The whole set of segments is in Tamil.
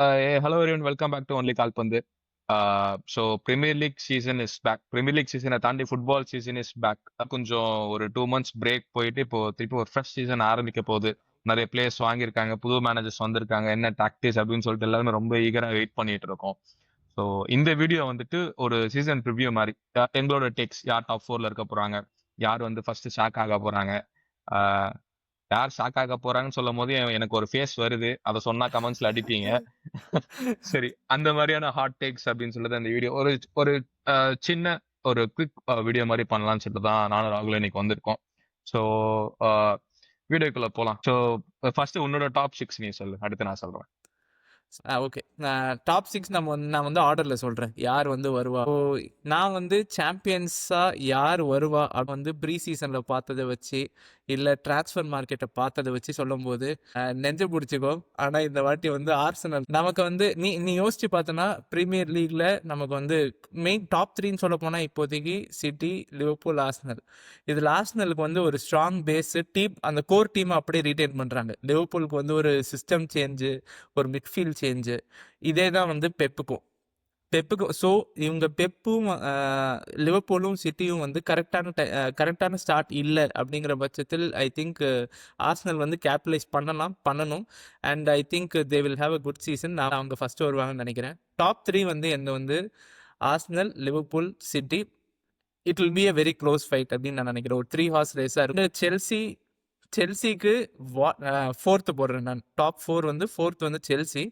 Hello everyone, welcome back to Only Kalpand. So Premier League season is back. Premier League season தாண்டி ஃபுட்பால் சீசன் இஸ் பேக். கொஞ்சம் ஒரு 2 months பிரேக் போயிட்டு இப்போ திருப்பி ஒரு ஃப்ரெஷ் சீசன் ஆரம்பிக்க போகுது. நிறைய பிளேயர்ஸ் வாங்கியிருக்காங்க, புது மேனேஜர்ஸ் வந்திருக்காங்க, என்ன டாக்டிக்ஸ் அப்படின்னு சொல்லிட்டு எல்லாருமே ரொம்ப ஈகரா வெயிட் பண்ணிட்டு இருக்கோம். ஸோ இந்த வீடியோ வந்துட்டு ஒரு சீசன் ப்ரிவ்யூ மாதிரி எங்களோட டெக்ஸ் யார் டாப் 4ல இருக்க போறாங்க, யார் வந்து ஃபர்ஸ்ட் ஷாக் ஆக போறாங்க, யார் ஷாக் ஆக போறாங்கன்னு சொல்லும் போது எனக்கு ஒரு ஃபேஸ் வருது, அதை சொன்னா கமெண்ட்ஸ்ல அடிப்பீங்க. சரி, அந்த மாதிரியான ஹாட் டேக்ஸ் அப்படின்னு சொல்லிட்டு அந்த வீடியோ ஒரு ஒரு சின்ன ஒரு குவிக் வீடியோ மாதிரி பண்ணலாம்னு சொல்லிட்டு தான் நானும் ராகுல் இன்னைக்கு வந்திருக்கோம். ஸோ வீடியோக்குள்ள போலாம். ஸோ ஃபர்ஸ்ட் உன்னோட டாப் 6 நீ சொல்லு, அடுத்து நான் சொல்றேன். ஓகே. டாப் 6 நான் வந்து ஆர்டர்ல சொல்றேன். யார் வந்து வருவா? ஸோ நான் வந்து சாம்பியன்ஸா யார் வருவா அது வந்து ப்ரீ சீசன்ல பார்த்ததை வச்சு, இல்ல ட்ரான்ஸ்ஃபர் மார்க்கெட்டை பார்த்ததை வச்சு சொல்லும்போது நெஞ்ச பிடிச்சிக்கோ. ஆனா இந்த வாட்டி வந்து ஆர்சனல் நமக்கு வந்து நீ யோசிச்சு பார்த்தனா பிரீமியர் லீக்ல நமக்கு வந்து மெயின் டாப் 3ன்னு சொல்ல போனா இப்போதைக்கு சிட்டி, லிவர்பூல், ஆர்சனல். இதுல ஆர்சனலுக்கு வந்து ஒரு ஸ்ட்ராங் பேஸ் டீம், அந்த கோர் டீம் அப்படியே ரீட்டைன் பண்றாங்க. லிவர்பூலுக்கு வந்து ஒரு சிஸ்டம் சேஞ்சு, ஒரு மிட்ஃபீல்ட் சேஞ்சு, இதே தான் வந்து பெப்புக்கும். ஸோ இவங்க பெப்பும் லிவர்பூலும் சிட்டியும் வந்து கரெக்டான ஸ்டார்ட் இல்லை அப்படிங்கிற பட்சத்தில் ஐ திங்க் ஆர்சனல் வந்து கேபிட்டலைஸ் பண்ணணும். And I think they will have a good season. நான் அவங்க ஃபர்ஸ்ட் வருவாங்கன்னு நினைக்கிறேன். டாப் 3 வந்து என்ன வந்து Arsenal, Liverpool, city. It will be a very close fight அப்படின்னு நான் நினைக்கிறேன். ஒரு 3 ஹார்ஸ் ரேஸாக இருக்கு. செல்சிக்கு 4th போடுறேன் நான். டாப் 4 வந்து 4th வந்து செல்சி.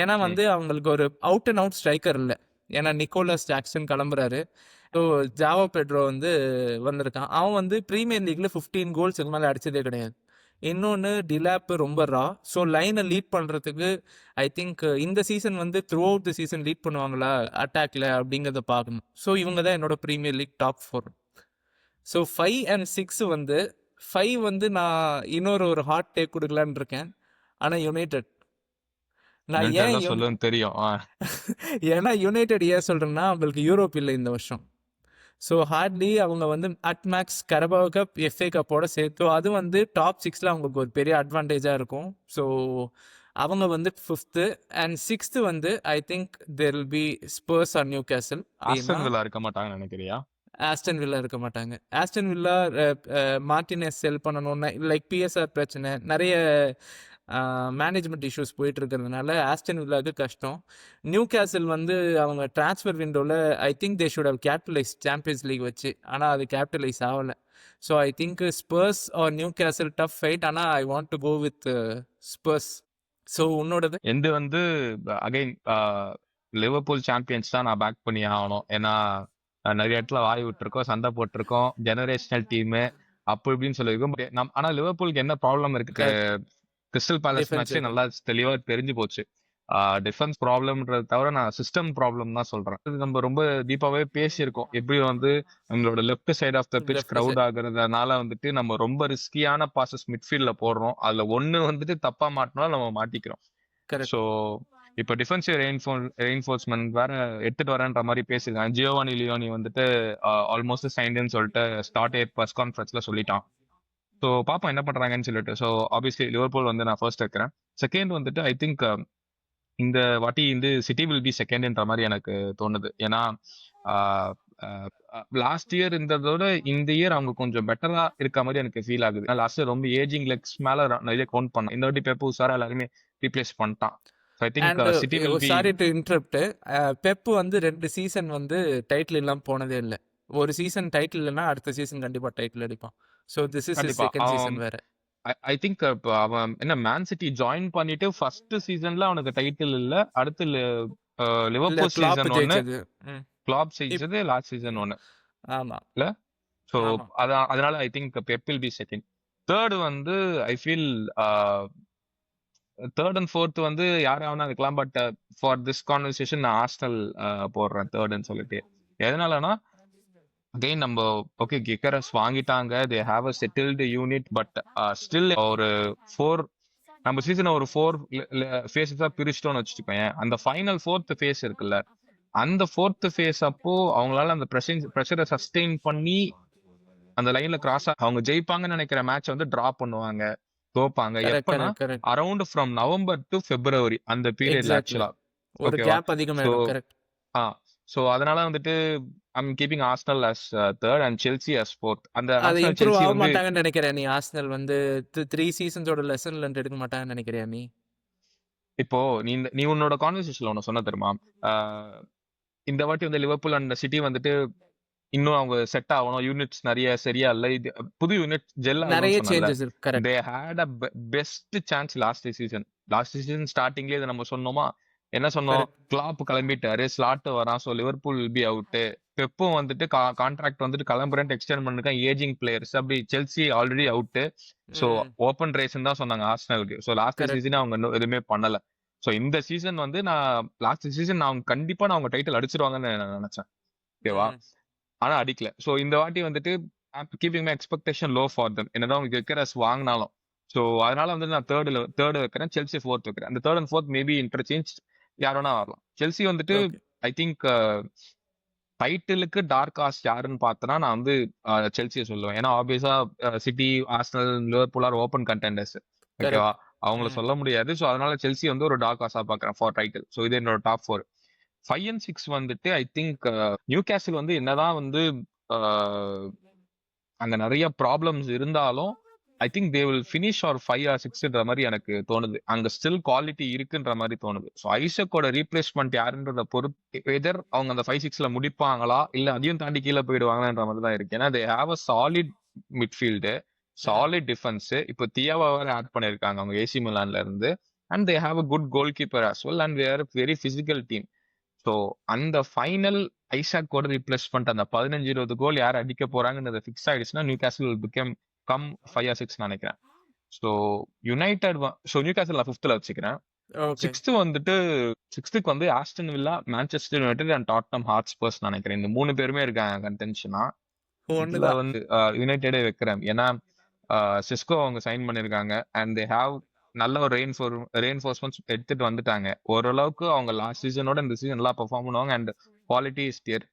ஏன்னா வந்து அவங்களுக்கு ஒரு அவுட் அண்ட் அவுட் ஸ்ட்ரைக்கர் இல்லை. ஏன்னா நிக்கோலஸ் ஜாக்சன் கிளம்புறாரு. ஸோ ஜாவோ பெட்ரோ வந்து வந்திருக்கான். அவன் வந்து ப்ரீமியர் லீக்ல 15 கோல்ஸ் இது மேலே அடிச்சதே கிடையாது. இன்னொன்று டிலாப் ரொம்ப ரா. ஸோ லைனை லீட் பண்ணுறதுக்கு ஐ திங்க் இந்த சீசன் வந்து throughout the season lead பண்ணுவாங்களா அட்டாக்ல அப்படிங்கிறத பார்க்கணும். ஸோ இவங்க தான் என்னோட premier league top 4. So 5 and 6 வந்து 5 வந்து நான் ஒரு ஹாட் டேக் கொடுக்கலான்னு இருக்கேன். ஆனால் யுனைடெட். நான் ஏன் சொல்லுன்னு தெரியும். ஏன்னா யுனைடெட் ஏன் சொல்றேன்னா அவங்களுக்கு யூரோப் இல்லை இந்த வருஷம். ஸோ ஹார்ட்லி அவங்க வந்து அட்மேக்ஸ், கரபாவ் கப், எஃப்ஏ கப்போட சேர்த்து அது வந்து டாப் 6ல அவங்களுக்கு ஒரு பெரிய அட்வான்டேஜாக இருக்கும். ஸோ அவங்க வந்து 5th அண்ட் 6th வந்து I think there will be Spurs or Newcastle. Aston Villa இருக்க மாட்டாங்கன்னு நினைக்கிறியா? ஆஸ்டன் வில்லா இருக்க மாட்டாங்க. ஆஸ்டன் வில்லா மார்டினஸ் செல் பண்ணணும்னா லைக் பிஎஸ்ஆர் பிரச்சனை, நிறைய மேனேஜ்மெண்ட் இஷ்யூஸ் போயிட்டு இருக்கிறதுனால ஆஸ்டன் வில்லாவுக்கு கஷ்டம். நியூ கேசல் வந்து அவங்க டிரான்ஸ்ஃபர் விண்டோவில் I think they should have capitalise Champions League வச்சு, ஆனால் அது கேபிட்டலைஸ் ஆகலை. So I think Spurs or Newcastle tough fight. ஆனால் I want to go with Spurs. So உன்னோடது? எந்த வந்து அகைன் லிவர்பூல் சாம்பியன்ஸ் தான் நான் பேக் பண்ணி ஆகணும். ஏன்னா நிறைய இடத்துல வாய் விட்டுருக்கோம், சண்டை போட்டிருக்கோம், ஜெனரேஷனல் டீமு அப்படி இப்படின்னு சொல்லியிருக்கோம். ஆனா லிவர்பூலுக்கு என்ன ப்ராப்ளம் இருக்கு, கிறிஸ்டல் பேலஸ் மேட்சே நல்லா தெளிவா தெரிஞ்சு போச்சு. டிஃபென்ஸ் ப்ராப்ளம்ன்றத தவிர நான் சிஸ்டம் ப்ராப்ளம் தான் சொல்றேன். இது நம்ம ரொம்ப டீப்பாவே பேசியிருக்கோம். எப்படி வந்து நம்மளோட left side of the pitch crowd ஆகுறதுனால வந்துட்டு நம்ம ரொம்ப ரிஸ்கியான பாசஸ் மிட்ஃபீல்ட்ல போடுறோம். அதுல ஒண்ணு வந்துட்டு தப்பா மாட்டினாலும் நம்ம மாட்டிக்கிறோம். ஸோ இப்ப டிஃபென்சிவ் ரெயின்ஃபோர்ஸ்மெண்ட் வேற எடுத்துட்டு வரேன்ற மாதிரி பேசிருக்காங்க. ஜியோவானி லியோனி வந்துட்டு ஆல்மோஸ்ட் சைன்டுன்னு சொல்லிட்டு ஸ்டார்ட் பிரஸ் கான்ஃபரன்ஸ்ல சொல்லிட்டான். ஸோ பாப்போம் என்ன பண்றாங்கன்னு சொல்லிட்டு. ஸோ ஆப்வியஸ்லி லிவர்பூல் வந்து நான் ஃபர்ஸ்ட் வைக்கிறேன். செகண்ட் வந்துட்டு ஐ திங்க் இந்த வாட்டி வந்து சிட்டி வில் பி செகண்ட்ன்ற மாதிரி எனக்கு தோணுது. ஏன்னா லாஸ்ட் இயர் இருந்ததோட இந்த இயர் அவங்க கொஞ்சம் பெட்டரா இருக்க மாதிரி எனக்கு ஃபீல் ஆகுது. லாஸ்ட் இயர் ரொம்ப ஏஜிங் லெக்ஸ் மேல நிறைய கவுண்ட் பண்ணோம். இந்த வாட்டி பெப்பு உசாரா எல்லாருமே ரீப்ளேஸ் பண்ணிட்டான். Sorry to interrupt. பெப் வந்து 2 சீசன் வந்து டைட்டில் இல்லாம போனதே இல்லை. ஒரு சீசன் டைட்டில் இல்லைன்னா அடுத்த சீசன் கண்டிப்பா டைட்டில் அடிப்பான். So this is second season வேற. ஐ திங்க் அவன் என்ன மேன் சிட்டி ஜாயின் பண்ணிட்டு ஃபர்ஸ்ட் சீசன்ல அவனுக்கு டைட்டில் இல்ல, அடுத்து லிவர்பூல் சீசன் 1, கிளாப் ஜெயிச்சது லாஸ்ட் சீசன் 1. ஆமா இல்ல? ஸோ அதனால I think Pep will be second. Third வந்து I feel third and fourth வந்து யாராவது இருக்கலாம். பட் ஃபார் திஸ் கான்வர்சேஷன் நான் ஆர்சனல் போடுறேன் தேர்ட்னு சொல்லிட்டு. எதனாலனா அகைன் நம்ம ஓகே கிக்கரஸ் வாங்கிட்டாங்க, they have a settled unit. But still ஒரு 4 நம்ம சீசனை ஒரு 4 ஃபேஸஸா பிரிச்சிட்டோம்னு வச்சுக்கோங்க. அந்த ஃபைனல் 4th ஃபேஸ் இருக்குல்ல, அந்த 4th ஃபேஸ் அப்போ அவங்களால அந்த ப்ரெஷரை சஸ்டெயின் பண்ணி அந்த லைன்ல கிராஸ் அவங்க ஜெயிப்பாங்கன்னு நினைக்கிற மேட்ச் வந்து டிரா பண்ணுவாங்க. தோப்பாங்க. கரெக்ட் எப்பன்னா correct correct around from November to February அந்த பீரியட்ல எக்ஸாக்ட்லி. ஆக்சுவலா. ஒரு ஓகேவா? கேப் ஸோ அதிகமாயிடும். கரெக்ட். ஆ ஸோ அதனால வந்துட்டு I'm keeping Arsenal as third and Chelsea as fourth. அந்த அது ஆர்சனல் இம்ப்ரூவ் செல்சி ஆக வந்து மாட்டாங்கன்னு நினைக்கிறேன் நீ. ஆர்சனல் வந்து 3 சீசன்ஸோட லெசன் லேர்ன்ட் எடுக்க மாட்டாங்கன்னு நினைக்கிறியா நீ? இப்போ நீ உன்னோட கான்வர்சேஷன்ல ஒன்னு சொன்ன தெரியுமா? ஆஹ் இந்த வாட்டி வந்து லிவர்பூல் அண்ட் சிட்டி வந்துட்டு இன்னும் அவங்க செட் ஆகணும், யூனிட்ஸ் நிறைய சரியா இல்ல, இது புது யூனிட் ஜெல் நிறைய ஆகணும்னு சொன்னல. சேஞ்சஸ் இருக்கு. Correct. They had a best chance last season ஸ்டார்டிங்லேயே இதை நம்ம சொன்னோமா? என்ன சொன்னோம்? கரெக்ட். கிளாப் கிளம்பிட்டாரு, ஸ்லாட் வரான், so Liverpool will be out. பெப்பும் வந்துட்டு கான்ட்ராக்ட் வந்துட்டு கிளம்புறேன் எக்ஸ்டெண்ட் பண்ணிருக்கான், ஏஜிங் பிளேயர்ஸ், அப்படி செல்சி ஆல்ரெடி அவுட். ஸோ ம். ஓப்பன் ரேஸ்ன்னு தான் சொன்னாங்க ஆர்சனலுக்கு. So last correct. சீசன் அவங்க இன்னும் எதுவுமே பண்ணல. ஸோ இந்த சீசன் வந்து நான் லாஸ்ட் சீசன் நான் கண்டிப்பா அவங்க டைட்டில் அடிச்சிருவாங்கன்னு நான் நினைச்சேன். ஓகேவா? ம். ஆனா அடிக்கல. சோ இந்த வாட்டி வந்துட்டு keeping my expectation low for them, என்னதான் அவங்க கெக்கரஸ் வாங்கினாலும். சோ அதனால வந்து நான் தேர்டு வைக்கிறேன், செல்சி ஃபோர்த் வைக்கிறேன். அந்த third and fourth maybe interchange, யார் வேணா வரலாம். செல்சி வந்துட்டு ஓகே. ஐ திங்க் டைட்டிலுக்கு டார்க் ஹார்ஸ் யாருன்னு பார்த்தனா நான் வந்து செல்சியை சொல்லுவேன். ஏன்னா ஆப்வியஸா City, Arsenal, Liverpool are open contenders. ஓகேவா? கரெக்ட். அவங்கள ம். சொல்ல முடியாது. ஸோ அதனால செல்சி வந்து ஒரு டார்க் ஹார்ஸா பாக்குறேன் ஃபார் டைட்டில். ஸோ இது என்னோட டாப் 4. 5 and 6 வந்துட்டு ஐ திங்க் நியூ கேசல் வந்து என்னதான் வந்து அஹ், அங்க நிறைய ப்ராப்ளம்ஸ் இருந்தாலும் I think they will finish or 5 or 6ன்ற மாதிரி எனக்கு தோணுது. அங்க ஸ்டில் குவாலிட்டி இருக்குன்ற மாதிரி தோணுது. ஸோ ஐசக்கோட ரீப்ளேஸ்மெண்ட் யாருன்றத பொறுத்து எதர் அவங்க அந்த 5-6ல முடிப்பாங்களா இல்ல அதையும் தாண்டி கீழே போயிடுவாங்கன்ற மாதிரி தான் இருக்கு. ஏன்னா they have a solid midfield, ம். Solid defence. இப்போ தியாவா வேற ஆட் பண்ணிருக்காங்க அவங்க ஏசி மிலான்ல இருந்து. And they have a good goalkeeper as well, and they are very physical team. So அந்த ஃபைனல் ஐசாக்கோட ரீப்ளேஸ்மெண்ட் அந்த 15-20 கோல் யார் அடிக்க போறாங்கன்றது ஃபிக்ஸ் ஆயிடுச்சுன்னா Newcastle become come 5 or 6 நினைக்கிறேன். So United, so Newcastle நான் 5th வச்சுக்கிறேன். ஓகே. சிக்ஸ்த்துக்கு வந்து Aston villa, Manchester United and Tottenham ஹாட்ஸ்பர்ஸ் நினைக்கிறேன். இந்த 3 பேருமே இருக்காங்க கன்டென்ஷனா. இதுல ஒண்ணுதான். வந்து யுனைடெடே வைக்கிறேன். ஏன்னா சிஸ்கோ அவங்க சைன் பண்ணிருக்காங்க அண்ட் தே ஹாவ் நல்ல ஒரு ரெயின்ஃபோர்ஸ்மெண்ட்ஸ் எடுத்துட்டு வந்துட்டாங்க. ஓரளவுக்கு அவங்க லாஸ்ட் சீசனோட இந்த சீசன் நல்லா பெர்ஃபார்ம் பண்ணுவாங்க and quality is dear.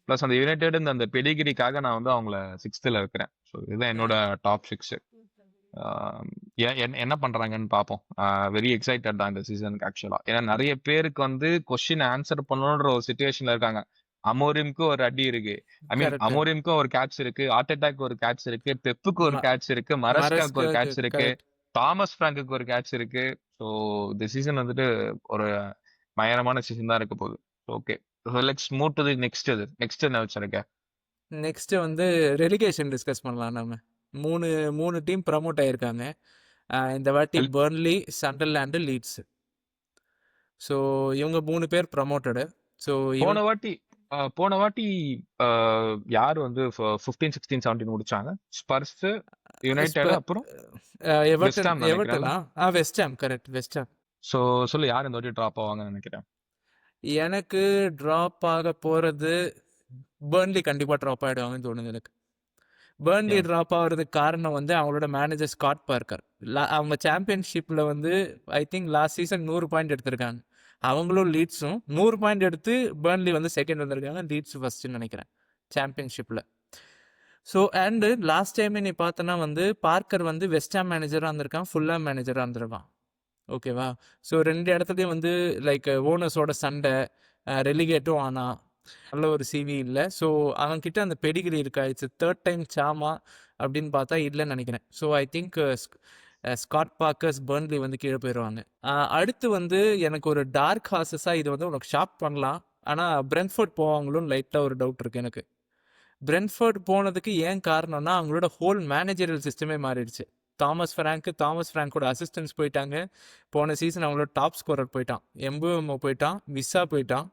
Plus அந்த யுனைடெட் அந்த பெடிகிரிக்காக நான் வந்து அவங்கள 6th வைக்கிறேன். ஸோ இதுதான் என்னோட ம். டாப் 6. என்ன பண்றாங்கன்னு பார்ப்போம். வெரி எக்ஸைட்டட் தான் இந்த சீசனுக்கு ஆக்சுவலா. ஏன்னா நிறைய பேருக்கு வந்து கொஸ்டின் ஆன்சர் பண்ணணுன்ற ஒரு சுச்சுவேஷன்ல இருக்காங்க. அமோரிம்க்கு ஒரு அடி இருக்கு, ஐ மீன் கரெக்ட். அமோரிம்க்கும் ஒரு கேட்ச் இருக்கு, ஆர்டெட்டாக்கு ஒரு கேட்ச் இருக்கு, பெப்புக்கு ஒரு ம கேட்ச் இருக்கு, மரஸ்காக்கு ஒரு மரஸ்காக்கு கேட்ச் இருக்கு, கரெக்ட். தாமஸ் பிராங்குக்கு ஒரு கேட்ச் இருக்கு. ஸோ இந்த சீசன் வந்துட்டு ஒரு பயங்கரமான சீசன் தான் இருக்க போகுது. Okay, let's move to the next என்ன வச்சிருக்க? நெக்ஸ்ட் வந்து ரெலிகேஷன் டிஸ்கஸ் பண்ணலாம் நம்ம. மூணு மூணு டீம் ப்ரமோட் ஆயிருக்காங்க. இந்த வாட்டி பர்ன்லி, சண்டர்லேண்டு, லீட்ஸ். ஸோ இவங்க 3 பேர் ப்ரமோட்டடு. ஸோ போன இவங்க வாட்டி போன வாட்டி யார் வந்து 15, 16, 17 முடிச்சாங்க? ஸ்பர்ஸ், யுனைடெட், அப்புறம் வெஸ்ட் எவர்டன் ஹாம் நினைக்கிறேன்ல. எவர்டனா West Ham. Correct, West Ham. So சொல்லு யார் இந்த வாட்டி ட்ராப் ஆவாங்கன்னு நினைக்கிறேன். எனக்கு ட்ராப் ஆக போகிறது பர்ன்லி. கண்டிப்பாக ட்ராப் ஆகிடுவாங்கன்னு தோணுது எனக்கு. பர்ன்லி ஏன்? ட்ராப் ஆகிறதுக்கு காரணம் வந்து அவங்களோட மேனேஜர் ஸ்காட் பார்க்கர். அவங்க சாம்பியன்ஷிப்பில் வந்து I think last season 100 point எடுத்திருக்காங்க. அவங்களும் லீட்ஸும் 100 பாயிண்ட் எடுத்து பர்ன்லி வந்து செகண்ட் வந்திருக்காங்க, லீட்ஸ் ஃபர்ஸ்ட்னு நினைக்கிறேன் சாம்பியன்ஷிப்பில். ஸோ அண்டு லாஸ்ட் டைம் நீ பார்த்தனா வந்து பார்க்கர் வந்து வெஸ்ட் ஹாம் மேனேஜராக இருந்திருக்கான், ஃபுல்லாக மேனேஜராக இருந்திருக்கான். ஓகேவா? ஸோ 2 இடத்துலையும் வந்து லைக் ஓனர்ஸோட சண்டை, ரெலிகேட்டும் ஆனா, நல்ல ஒரு சிவி இல்லை. ஸோ அவன்கிட்ட அந்த பெடிகிரி இருக்கா? இட்ஸ் தேர்ட் டைம் சாமா அப்படின்னு பார்த்தா இல்லைன்னு நினைக்கிறேன். So I think Scott Parker's Burnley வந்து கீழே போயிடுவாங்க. அடுத்து வந்து எனக்கு ஒரு டார்க் ஹார்சஸாக இது வந்து உனக்கு ஷாக் பண்ணலாம், ஆனால் பிரென்ஃபோர்ட் போவாங்களும் லைட்டாக ஒரு டவுட் இருக்குது எனக்கு. பிரென்ஃபோர்ட் போனதுக்கு ஏன் காரணம்னா அவங்களோட ஹோல் மேனேஜரியல் சிஸ்டமே மாறிடுச்சு. தாமஸ் ஃப்ராங்கோட அசிஸ்டன்ஸ் போயிட்டாங்க. போன சீசன் அவங்களோட டாப் ஸ்கோரர் போயிட்டான், எம்புஎம்ஓ போயிட்டான், விசா போயிட்டான்.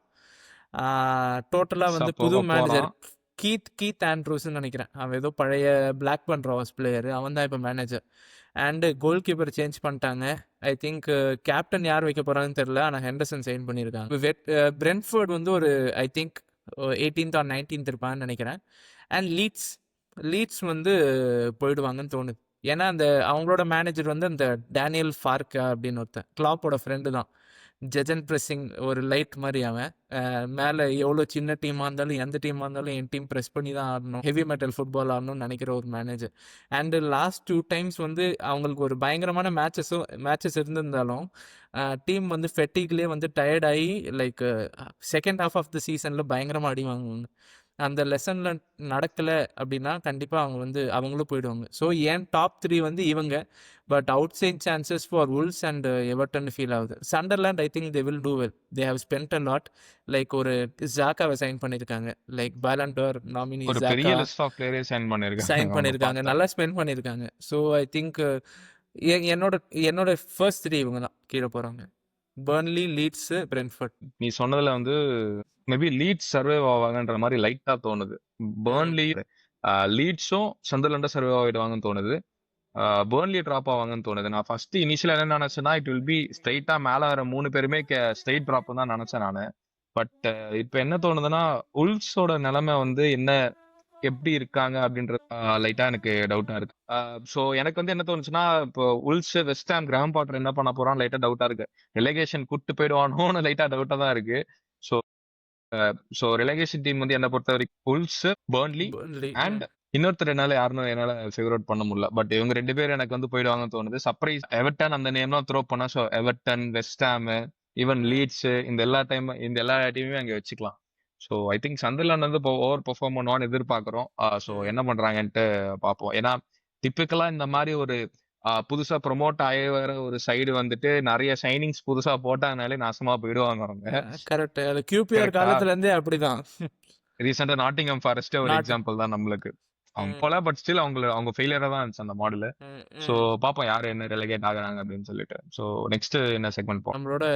டோட்டலாக வந்து புது போக மேனேஜர் போறான். கீத் ஆண்ட்ரூஸ்ன்னு நினைக்கிறேன். அவன் ஏதோ பழைய பிளாக் பன் ராவர்ஸ் பிளேயர், அவன் தான் இப்போ manager. And goalkeeper change பண்ணிட்டாங்க. ஐ திங்க் கேப்டன் யார் வைக்க போகிறாங்கன்னு தெரில, ஆனால் ஹெண்டர்சன் சைன் பண்ணியிருக்காங்க. பிரென்ஃபோர்ட் வந்து ஒரு I think 18th or 19th இருப்பான்னு நினைக்கிறேன். அண்ட் லீட்ஸ் வந்து போயிடுவாங்கன்னு தோணுது. ஏன்னா அந்த அவங்களோட மேனேஜர் வந்து அந்த டேனியல் ஃபார்க்கா அப்படின்னு ஒருத்தன், கிளாப்போட ஃப்ரெண்டு தான். ஜெஜன் பிரessing ஒரு லைட் மாரி அவன். மேல எவ்வளோ சின்ன டீமா இருந்தாலும், எந்த டீமா இருந்தாலும் என் டீம் பிரஸ் பண்ணி தான் ஆடணும். ஹெவி மெட்டல் ஃபுட்பால் ஆடணும்னு நெனைக்கிற ஒரு மேனேஜர். அண்ட் லாஸ்ட் 2 டைம்ஸ் வந்து அவங்களுக்கு ஒரு பயங்கரமான மேட்சஸ் இருந்திருந்தாலும், டீம் வந்து ஃபெட்டிக்லயே வந்து டயர்ட் ஆயி like second half of the சீசன்ல பயங்கரமா அடி வாங்குவாங்க. அந்த லெசன்ல நடக்கல அப்படின்னா, கண்டிப்பா அவங்க வந்து அவங்களும் போயிடுவாங்க. ஸோ என் டாப் 3 வந்து இவங்க. But outside chances for Wolves and Everton feel ஆகுது. Sunderland I think they will do well. They have spent a lot. Like ஒரு ஜாக்காவை சைன் பண்ணியிருக்காங்க. லைக் பேலன் டோர் நாமினி ஒரு பெரிய ஜாக்கா லிஸ்ட் ஆஃப் பிளேயரே சைன் பண்ணிருக்காங்க சைன் அவங்க பண்ணியிருக்காங்க. பார்த்தா. நல்லா ஸ்பெண்ட் பண்ணியிருக்காங்க. ஸோ ஐ திங்க் என்னோட என்னோட ஃபர்ஸ்ட் 3 இவங்க தான் கீழே போகிறாங்க. Burnley, Leeds, Brentford. நீ சொன்னதுல வந்து மேபி லீட்ஸ் சர்வைவ் ஆவாங்கன்ற மாதிரி லைட்டா தோணுது. பர்ன்லி லீட்ஸும் சந்தர்லாண்டும் சர்வைவ் ஆகிடுவாங்கன்னு தோணுது. பர்ன்லி ட்ராப் ஆவாங்கன்னு தோணுது. நான் ஃபர்ஸ்ட் இனிஷியல் என்ன நினைச்சேன்னா இட் வில் பி ஸ்ட்ரைட்டா மேல வர 3 பேருமே ஸ்ட்ரைட் ட்ராப் தான் நினைச்சேன் நானு. பட் இப்ப என்ன தோணுதுன்னா உல்ஸோட நிலைமை வந்து என்ன எப்படி இருக்காங்க அப்படின்றது லைட்டா எனக்கு டவுட்டா இருக்கு. சோ எனக்கு வந்து என்ன தோணுச்சுன்னா இப்போ உல்ஸ் வெஸ்ட் ஹாம் கிராம் பாட்டர் என்ன பண்ண போறான்னு லைட்டா டவுட்டா இருக்கு. ரெலகேஷன் கூட்டு போயிடுவானோன்னு லைட்டா டவுட்டா தான் இருக்கு. ஸோ ஸோ ரெலகேஷன் டீம் வந்து என்ன பொறுத்த வரைக்கும் உல்ஸ், பர்ன்லி பர்ன்லி அண்ட் இன்னொருத்தர் என்னால ஃபிகர் அவுட் பண்ண முடியல. பட் இவங்க 2 பேரும் எனக்கு வந்து போயிடுவாங்கன்னு தோணுது. சர்ப்ரைஸ் எவர்டன் அந்த நேம்லாம் த்ரோ பண்ணா so Everton, West Ham, even Leeds இந்த எல்லா டீமுமே அங்க வச்சுக்கலாம். ஸோ ஐ திங்க் சந்தர்லாண்ட் வந்து இப்போ ஓவர் பெர்ஃபார்ம் பண்ணுவான்னு எதிர்பார்க்கிறோம். ஸோ என்ன பண்றாங்கன்ட்டு பார்ப்போம். ஏன்னா டிப்பிக்கலா இந்த மாதிரி ஒரு புதுசா ப்ரொமோட் ஆகி வர ஒரு சைடு வந்துட்டு நிறைய சைனிங்ஸ் புதுசா போட்டாங்கனாலே நாசமா போயிடுவாங்க அவங்க. கரெக்ட். அது QPR கரெக்டா காலத்துல இருந்தே அப்படிதான். ரீசெண்டா நாட்டிங்ஹாம் ஃபாரஸ்டே ஒரு நாட் எக்ஸாம்பிள் தான் நம்மளுக்கு. அவங்க போல பட் ஸ்டில் அவங்க ஃபெயிலியரா தான் இருந்துச்சு அந்த மாடல். ஸோ பாப்போம் யாரு என்ன ரெலகேட் ஆகுறாங்க அப்படின்னு சொல்லிட்டு. ஸோ நெக்ஸ்ட் என்ன செக்மெண்ட் போறோம். நம்மளோட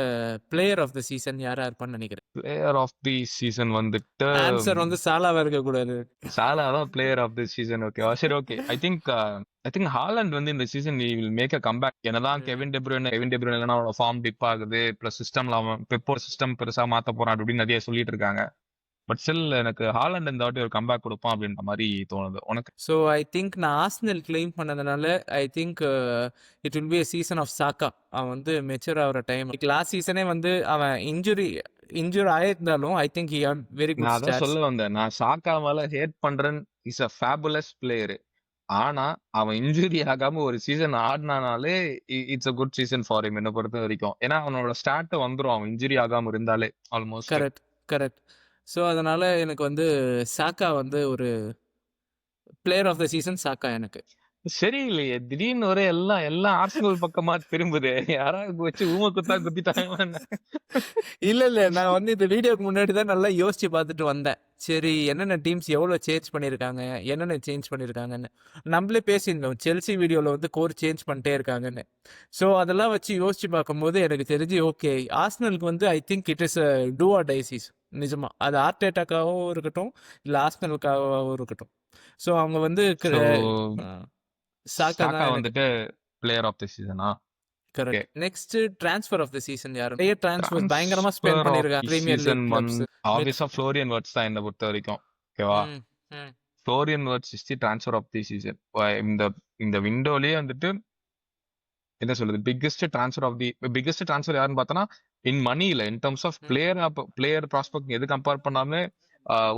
பிளேயர் ஆஃப் த சீசன் யாரா இருப்பான்னு நினைக்கிறேன். பிளேயர் ஆஃப் தி சீசன் வந்துட்டு ஆன்சர் வந்து சாலாவா இருக்க கூடாது. சாலா தான் பிளேயர் ஆஃப் தி சீசன். ஓகேவா? சரி ஓகே. ஐ திங்க் ஹாலண்ட் வந்து இந்த season will make a comeback. என்னதான் கெவின் டெப்ரூய்னே இல்லைன்னா அவனோட ஃபார்ம் டிப் ஆகுது. பிளஸ் சிஸ்டம்ல அவன் பெப்போர் சிஸ்டம் பெருசா மாத்த போறான் அப்படின்னு நிறைய சொல்லிட்டு இருக்காங்க. பட் ஸ்டில் எனக்கு ஹாலண்ட் இந்த வாட்டி ஒரு கம்பேக் கொடுப்பான் அப்படின்ற மாதிரி தோணுது. உனக்கு? ஸோ ஐ திங்க் நான் ஆர்சனல் கிளைம் பண்ணதுனால I think it will be a season of Saka. அவன் வந்து மெச்சூர் ஆகிற டைம். லாஸ்ட் சீசனே வந்து அவன் இன்ஜுரி ஆயிருந்தாலும் I think he had very நான் குட் அதான் ஸ்டாட்ஸ். சொல்ல வந்தேன். நான் சாக்கா மேல ஹேட் பண்றேன். Is a fabulous player. ஆனா அவன் இன்ஜுரி ஆகாம ஒரு சீசன் ஆடினாலே it's a good season for him என்ன பொறுத்த வரைக்கும். ஏன்னா அவனோட ஸ்டார்ட் வந்துரும் அவன் இன்ஜுரி ஆகாம இருந்தாலே ஆல்மோஸ்ட். கரெக்ட். ஸோ அதனால எனக்கு வந்து சாக்கா வந்து ஒரு பிளேயர் ஆஃப் த சீசன் சாக்கா எனக்கு. சரியில்லையே திடீர்னு ஒரு எல்லாம் ஆர்சனல் பக்கமா திரும்புது. யாராவது வச்சு ஊம குத்தா குத்திட்டாங்க. இல்ல நான் வந்து இந்த வீடியோக்கு முன்னாடி தான் நல்லா யோசிச்சு பார்த்துட்டு வந்தேன். சரி என்னென்ன டீம்ஸ் எவ்வளோ என்னென்ன சேஞ்ச் பண்ணியிருக்காங்கன்னு நம்மளே பேசியிருந்தோம். செல்சி வீடியோவில் வந்து கோர் சேஞ்ச் பண்ணிட்டே இருக்காங்கன்னு. ஸோ அதெல்லாம் வச்சு யோசிச்சு பார்க்கும்போது எனக்கு தெரிஞ்சு ஓகே ஆர்சனலுக்கு வந்து I think it is a do or die season. நிஜமா அது ஆர்டேட்டாக்காகவும் இருக்கட்டும் இல்லை ஆர்சனலுக்காகவும் இருக்கட்டும். ஸோ அவங்க வந்து சாக்கா சாக்கா தான் எனக்கு. வந்துட்டு பிளேயர் ஆஃப் தி சீசனா? Correct. Next transfer of the season யாரு? நிறைய ட்ரான்ஸ்ஃபர் பயங்கரமா ஸ்பெண்ட் ட்ரான்ஸ்ஃபர் ஆஃப் பண்ணிருக்காங்க the Premier season League clubs. ஆப்வியஸா ஃப்ளோரியன் வர்ட்ஸ் தான் என்ன பொறுத்த வரைக்கும். ஓகேவா? Florian Wirtz is the transfer of the season. இந்த இந்த விண்டோலயே வந்துட்டு என்ன சொல்றது பிக்கெஸ்ட் ட்ரான்ஸ்ஃபர் யாருன்னு பார்த்தோன்னா இன் மணி இல்ல in terms of player prospect எது கம்பேர் பண்ணாம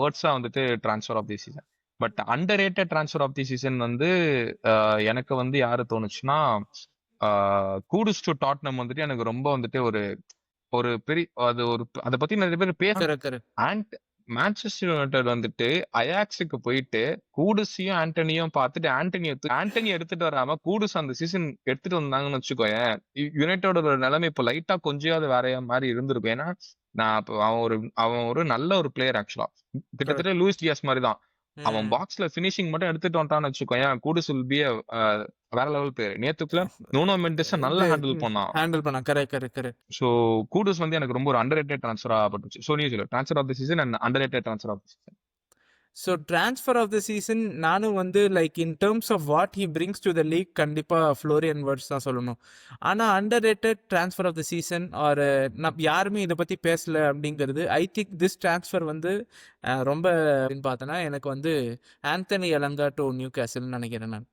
வேர்ட்ஸா வந்துட்டு transfer of the season. But underrated transfer of the season வந்து எனக்கு வந்து யாரு தோணுச்சுன்னா கூடுஸ் டு டாட்னம் வந்துட்டு எனக்கு ரொம்ப வந்துட்டு ஒரு பெரிய அதை பத்தி நிறைய பேர் பேச. மான்செஸ்டர் யுனைடெட் வந்துட்டு அயாக்ஸுக்கு போயிட்டு கூடுஸையும் ஆண்டனியும் பார்த்துட்டு ஆண்டனி எடுத்துட்டு வராம கூடுஸ் அந்த சீசன் எடுத்துட்டு வந்தாங்கன்னு வச்சுக்கோயேன். யுனைடெடோட நிலைமை இப்போ லைட்டா கொஞ்சம் வேற மாதிரி இருந்திருக்கும். ஏன்னா நான் இப்போ அவன் ஒரு நல்ல ஒரு பிளேயர் ஆக்சுவலா. கிட்டத்தட்ட லூயிஸ் டியாஸ் மாதிரி தான். அவன் பாக்ஸ்ல பினிஷிங் மட்டும் எடுத்துட்டு வந்துட்டான்னு வச்சுக்கோயேன். கூடுஸ் வில் பி வேற லெவல் பிளேயர். நேத்துக்குள்ள நூனோ மெண்டஸ் நல்லா ஹேண்டில் பண்ணான். கரெக்ட். சோ கூடுஸ் வந்து எனக்கு ரொம்ப ஒரு அண்டர் ரேட்டட் ட்ரான்ஸ்ஃபரா பட்டுச்சு. சோ நீ சொல்லு transfer of the season and underrated transfer of the season. So transfer of the season நானும் வந்து like in terms of what he brings to the league கண்டிப்பாக ஃப்ளோரியன் வர்ட்ஸ் தான் சொல்லணும். ஆனால் underrated transfer of the season or யாருமே இதை பற்றி பேசலை அப்படிங்கிறது ஐ திங்க் திஸ் ட்ரான்ஸ்ஃபர் வந்து ரொம்ப அப்படின்னு பார்த்தோன்னா எனக்கு வந்து ஆந்தனி எலங்கா டு நியூ கேசல்னு நினைக்கிறேன் நான்.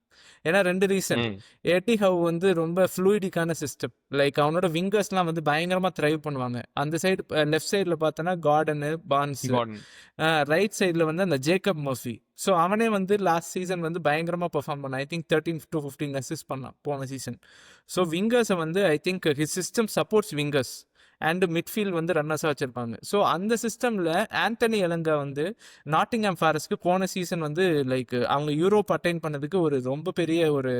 ஏன்னா 2 ரீசன். ம். ஏடி ஹவ் வந்து ரொம்ப ஃப்ளூயிடிக்கான சிஸ்டம். லைக் அவனோட விங்கர்ஸ்லாம் வந்து பயங்கரமா த்ரைவ் பண்ணுவாங்க. அந்த சைடு லெஃப்ட் சைடுல பார்த்தோன்னா கார்டனு, பான்ஸ். கார்டன். ரைட் சைடில் வந்து அந்த ஜேக்கப் மர்ஃபி. ஸோ அவனே வந்து லாஸ்ட் சீசன் வந்து பயங்கரமாக பெர்ஃபார்ம் பண்ணான். ஐ திங்க் 13 to 15 அசிஸ்ட் பண்ணான் போன சீசன். ஸோ விங்கர்ஸை வந்து I think his system supports wingers and midfield வந்து ரன்னர்ஸாக வச்சுருப்பாங்க. ஸோ அந்த சிஸ்டமில் ஆண்டனி எலங்கா வந்து நாட்டிங்ஹாம் ஃபாரஸ்ட்க்கு போன சீசன் வந்து லைக் அவங்க யூரோப் அட்டைன் பண்ணதுக்கு ஒரு ரொம்ப பெரிய ஒரு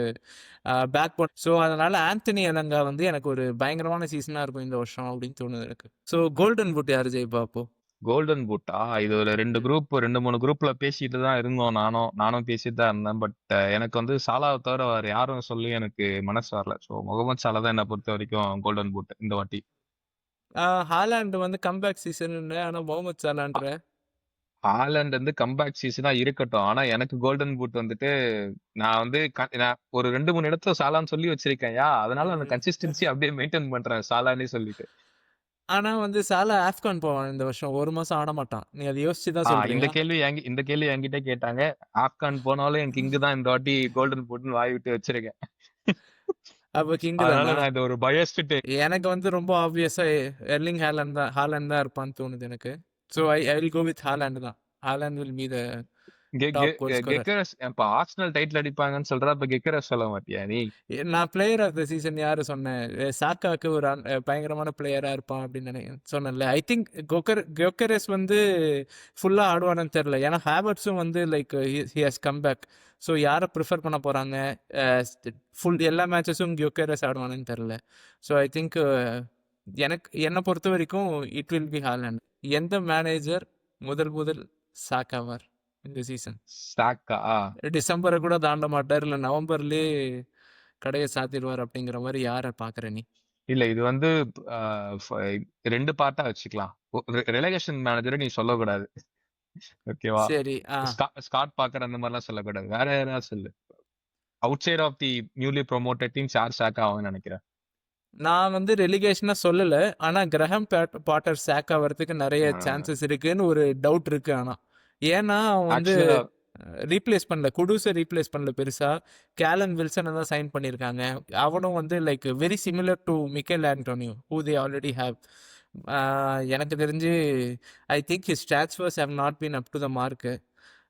பேக் போன். ஸோ அதனால் ஆண்டனி எலங்கா வந்து எனக்கு ஒரு பயங்கரமான சீசனாக இருக்கும் இந்த வருஷம் அப்படின்னு தோணுது எனக்கு. ஸோ கோல்டன் பூட் யார் ஜெயிப்பா அப்போ? கோல்டன் பூட்டா? இது ஒரு 2 3 குரூப்ல பேசிட்டு தான் இருந்தோம். நானும் பேசிட்டு தான் இருந்தேன். பட் எனக்கு வந்து சாலாவை தவிர வேற யாரும் சொல்லி எனக்கு மனசு வரல. ஸோ முகமது சாலா தான் என்னை பொறுத்த வரைக்கும் கோல்டன் பூட் இந்த வாட்டி. ஹாலாண்ட் வந்து கம்பேக் சீசன், ஆனால் முகமது சாலான்ற. ஹாலண்ட் வந்து கம்பேக் சீசனா இருக்கட்டும். ஆனா எனக்கு கோல்டன் பூட் வந்துட்டு நான் வந்து நான் ஒரு 2 3 இடத்துல சாலான்னு சொல்லி வச்சிருக்கேன்யா. அதனால அந்த கன்சிஸ்டன்சி அப்படியே மெயின்டைன் பண்றேன் சாலானே சொல்லிட்டு. ஆனா வந்து சாலா ஆப்கான் போவான் இந்த வருஷம். 1 மாசம் ஆட மாட்டான். நீ அதை யோசிச்சு தான் சொல்றியா? இந்த கேள்வி என்கிட்ட கேட்டாங்க. ஆப்கான் போனாலும் என் கிங் தான் இந்த வாட்டி கோல்டன் பூட்னு வாய் விட்டு வச்சிருக்கேன். அப்ப கிங் அதனால தானா? நான் இது ஒரு பயஸ்ட். எனக்கு வந்து ரொம்ப ஆப்வியஸா எர்லிங் ஹாலண்ட் தான் இருப்பான்னு தோணுது எனக்கு. So I will go with Haaland தான். Haaland will be the top goal scorer. Gyokeres இப்ப ஆர்சனல் டைட்டில் அடிப்பாங்கன்னு சொல்ற, அப்ப கெக்கரஸ் சொல்ல மாட்டியா நீ? நான் பிளேயர் ஆஃப் த சீசன் யாரு சொன்னேன்? சாக்காக்கு ஒரு பயங்கரமான பிளேயரா இருப்பான் அப்படின்னு சொன்னேன்ல. ஐ திங்க் கொக்கரஸ் வந்து ஃபுல்லா ஆடுவானு தெரியல. ஏன்னா ஹேவர்ட்ஸும் வந்து like he has come back. So யாரை ப்ரிஃபர் பண்ண போறாங்க? ஃபுல் எல்லா மேட்சஸும் கொக்கரஸ் ஆடுவானுன்னு தெரியல. ஸோ ஐ திங்க் என்னை பொறுத்த வரைக்கும் இட் வில் பி ஹாலண்ட். எந்த மேனேஜர் முதல் சாக்காவார் இந்த சீசன்? சாக்கா? டிசம்பரை கூட தாண்ட மாட்டார், இல்லை நவம்பர்லேயே கடையை சாத்திடுவார் அப்படிங்கிற மாதிரி யாரை பார்க்குற நீ? இல்ல இது வந்து 2 பார்ட்டா வச்சுக்கலாம். ரெலகேஷன் மேனேஜரை நீ சொல்லக்கூடாது. ஓகேவா? சரி. ஸ்காட் பாக்கர் அந்த மாதிரிலாம் சொல்லக்கூடாது. வேற யாராவது சொல்லு. Outside of the newly promoted team யார் சாக்கா ஆகும்னு நினைக்கிறேன்? நான் வந்து ரெலிகேஷனா சொல்லல. ஆனா கிரஹாம் பாட்டர் சாக் ஆகிறதுக்கு நிறைய சான்சஸ் இருக்குன்னு ஒரு டவுட் இருக்கு. ஆனா ஏன்னா அவன் வந்து ஆக்சுவலா ரீப்ளேஸ் பண்ணல, குடூஸை ரீப்ளேஸ் பண்ணல பெருசா. கேலன் வில்சனை தான் சைன் பண்ணியிருக்காங்க. அவனும் வந்து like very similar to Michael Antonio who they already have. எனக்கு தெரிஞ்சு I think his transfers have not been up to the mark.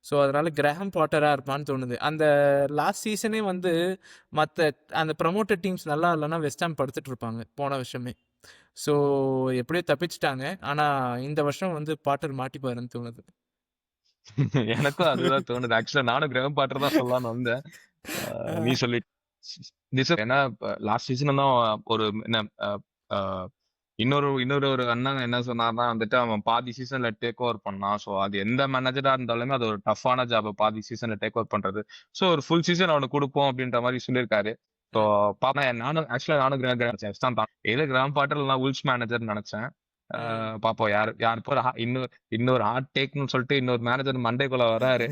So அதனால கிரஹாம் பாட்டராக இருப்பான்னு தோணுது. அந்த லாஸ்ட் சீசனே வந்து மற்ற அந்த ப்ரமோட்டட் டீம்ஸ் நல்லா இல்லைன்னா வெஸ்டாம் படுத்துட்டு இருப்பாங்க போன வருஷமே. ஸோ எப்படியோ தப்பிச்சிட்டாங்க. ஆனால் இந்த வருஷம் வந்து பாட்டர் மாட்டிப்பாருன்னு தோணுது. எனக்கும் அதுதான் தோணுது. ஆக்சுவலா நானும் கிரகம் பாட்டர் தான் சொல்லலாம்னு வந்தேன். நீ சொல்லி ஏன்னா லாஸ்ட் சீசன் தான் ஒரு என்ன இன்னொரு ஒரு அண்ணன் என்ன சொன்னார்னா வந்துட்டு அவன் பாதி சீசன்ல டேக் ஓவர் பண்ணான். ஸோ அது எந்த மேனேஜரா இருந்தாலுமே அது ஒரு டஃப்பான ஜாப் பாதி சீசன்ல டேக் ஓவர் பண்றது. ஸோ ஒரு ஃபுல் சீசன் அவனுக்கு கொடுப்போம் அப்படின்ற மாதிரி சொல்லியிருக்காரு. ஸோ நானும் ஏதோ கிராம் பாட்டர் நான் உல்ஸ் மேனேஜர் நினைச்சேன். பாப்போம் யார் போற இன்னொரு ஹார்ட் டேக்னு சொல்லிட்டு இன்னொரு மேனேஜர் மண்டேக்குள்ள வராரு.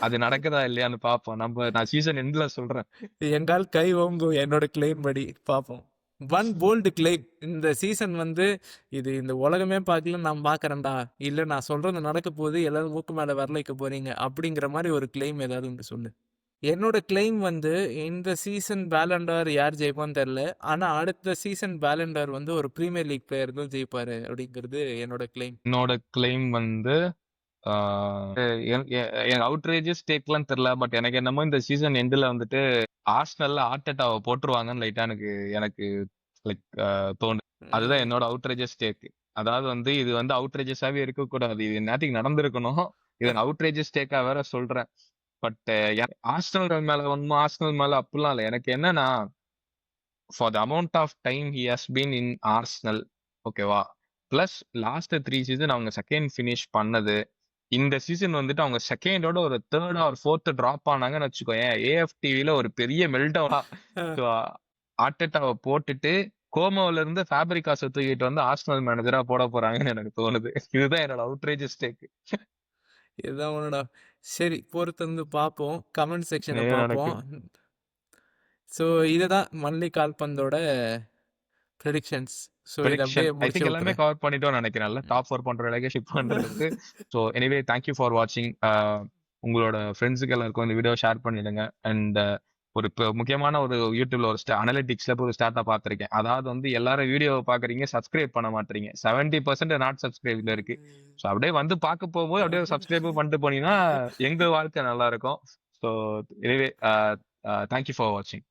அது நடக்குதா இல்லையான்னு பாப்போம். நான் சீசன் எண்ட்ல சொல்றேன். எங்கால் கை ஓங்கும் என்னோட கிளைம் படி பார்ப்போம். ஒன் போல்டு கிளைம் இந்த சீசன் வந்து இது இந்த உலகமே பார்க்கல, நான் பார்க்கறேன்டா, இல்லை நான் சொல்றது நடக்க போகுது, எல்லாரும் மூக்கு மேலே வரலைக்க போறீங்க அப்படிங்கிற மாதிரி ஒரு கிளைம் ஏதாவது உண்டு சொல்லு. என்னோட கிளைம் வந்து இந்த சீசன் பேலண்டார் யார் ஜெயிப்பான்னு தெரில. ஆனால் அடுத்த சீசன் பேலண்டார் வந்து ஒரு ப்ரீமியர் லீக் பிளேயர் தான் ஜெயிப்பாரு அப்படிங்கிறது என்னோட கிளைம். என்னோட கிளைம் வந்து எனக்கு அவுட்ரேஜஸ் டேக்லாம் தெரியல. பட் எனக்கு என்னமோ இந்த சீசன் எண்ட்ல வந்துட்டு ஆர்சனல்ல ஆர்டெட்டாவை போட்டுருவாங்கன்னு லைட்டா எனக்கு லைக் தோணுது. அதுதான் என்னோட அவுட்ரேஜஸ் டேக். அதாவது வந்து இது வந்து அவுட்ரேஜஸாவே இருக்கக்கூடாது. இது நேற்றுக்கு நடந்திருக்கணும். இதை அவுட்ரேஜஸ் டேக்கா வேற சொல்றேன். பட் ஆர்சனல் மேல அப்படிலாம் இல்லை. எனக்கு என்னன்னா for the amount of time he has been in Arsenal, ஓகேவா, பிளஸ் லாஸ்ட் 3 சீசன் அவங்க செகண்ட் ஃபினிஷ் பண்ணது, இந்த சீசன் வந்துட்டு அவங்க செகண்டோட ஒரு தேர்ட் ஆர் ஃபோர்த் டிராப் ஆனாங்கன்னு வச்சுக்கோங்க. ஏஎஃப்டிவில ஒரு பெரிய மெல்டவுனா ஆர்டெட்டாவை போட்டுட்டு கோமோல இருந்து ஃபேப்ரிகாஸை தூக்கிட்டு வந்து ஆர்சனல் மேனேஜரா போட போறாங்கன்னு எனக்கு தோணுது. இதுதான் என்னோட அவுட்ரேஜஸ் டேக். இதுதான் உன்னோட. சரி, பொறுத்து வந்து பார்ப்போம், கமெண்ட் செக்ஷனை பார்ப்போம். ஸோ இதுதான் மல்லி கால்பந்தோட ப்ரெடிக்ஷன்ஸ். ஸோ இதை அப்படியே ஐ திங்க் எல்லாமே கவர் பண்ணிட்டோம்னு நினைக்கிறேன்ல, டாப் 4 பண்ற ரெலகேஷன் பண்றதுக்கு. ஸோ எனிவே தேங்க்யூ ஃபார் வாட்சிங். உங்களோட ஃப்ரெண்ட்ஸுக்கு எல்லாருக்கும் இந்த வீடியோ ஷேர் பண்ணிடுங்க. அண்ட் ஒரு முக்கியமான ஒரு யூடியூப்ல ஒரு அனலிட்டிக்ஸ்ல ஒரு ஸ்டார்ட்டா பார்த்திருக்கேன். அதாவது வந்து எல்லாரும் வீடியோ பாக்குறீங்க, சப்ஸ்கிரைப் பண்ண மாட்டீங்க. 70% நாட் சப்ஸ்கிரைப்ல இருக்கு. ஸோ அப்படியே வந்து பார்க்க போகும்போது அப்படியே சப்ஸ்கிரைப் பண்ணிட்டு போனீங்கன்னா எங்க வாழ்க்கை நல்லா இருக்கும். ஸோ எனிவே தேங்க்யூ ஃபார் வாட்சிங்.